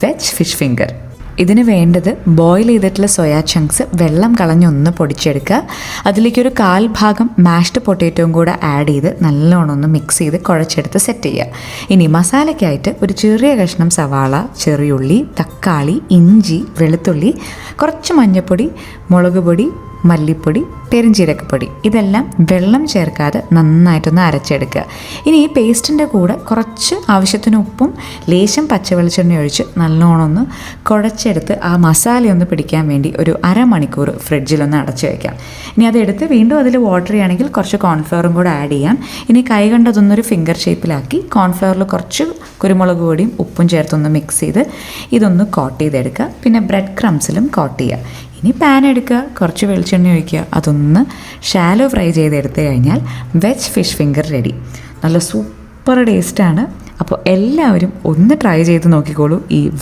Veg fish finger. ഇതിന് വേണ്ടത് boil ചെയ്തിട്ടുള്ള സോയാ ചങ്ക്സ് വെള്ളം കളഞ്ഞൊന്ന് പൊടിച്ചെടുക്കുക. അതിലേക്കൊരു 1/4 ഭാഗം മാഷ്ഡ് പൊട്ടാറ്റോയും കൂടെ ആഡ് ചെയ്ത് നല്ലോണം ഒന്ന് മിക്സ് ചെയ്ത് കുഴച്ചെടുത്ത് സെറ്റ് ചെയ്യുക. ഇനി മസാലയ്ക്കായിട്ട് ഒരു ചെറിയ കഷ്ണം സവാള, ചെറിയുള്ളി, തക്കാളി, ഇഞ്ചി, വെളുത്തുള്ളി, കുറച്ച് മഞ്ഞൾപ്പൊടി, മുളക് പൊടി, മല്ലിപ്പൊടി, പെരുംജീരകപ്പൊടി, ഇതെല്ലാം വെള്ളം ചേർക്കാതെ നന്നായിട്ടൊന്ന് അരച്ചെടുക്കുക. ഇനി ഈ പേസ്റ്റിൻ്റെ കൂടെ കുറച്ച് ആവശ്യത്തിന് ഉപ്പും ലേശം പച്ചവെളിച്ചെണ്ണ ഒഴിച്ച് നല്ലോണം ഒന്ന് കുഴച്ചെടുത്ത് ആ മസാലയൊന്ന് പിടിക്കാൻ വേണ്ടി ഒരു അരമണിക്കൂർ ഫ്രിഡ്ജിലൊന്ന് അടച്ചു വയ്ക്കാം. ഇനി അതെടുത്ത് വീണ്ടും അതിൽ വാട്ടർ ചെയ്യുകയാണെങ്കിൽ കുറച്ച് കോൺഫ്ലവറും കൂടെ ആഡ് ചെയ്യാം. ഇനി കൈ കണ്ടതൊന്നൊരു ഫിംഗർ ഷേപ്പിലാക്കി കോൺഫ്ലവറിൽ കുറച്ച് കുരുമുളക് പൊടിയും ഉപ്പും ചേർത്തൊന്ന് മിക്സ് ചെയ്ത് ഇതൊന്ന് കോട്ട് ചെയ്തെടുക്കുക. പിന്നെ ബ്രെഡ് ക്രംസിലും കോട്ട് ചെയ്യുക. ഇനി പാൻ എടുക്കുക, കുറച്ച് വെളിച്ചെണ്ണ ഒഴിക്കുക, അതൊന്ന് ഷാലോ ഫ്രൈ ചെയ്തെടുത്ത് കഴിഞ്ഞാൽ വെജ് ഫിഷ് ഫിംഗർ റെഡി. നല്ല സൂപ്പർ ടേസ്റ്റാണ്. അപ്പോൾ എല്ലാവരും ഒന്ന് ട്രൈ ചെയ്ത് നോക്കിക്കോളൂ ഈ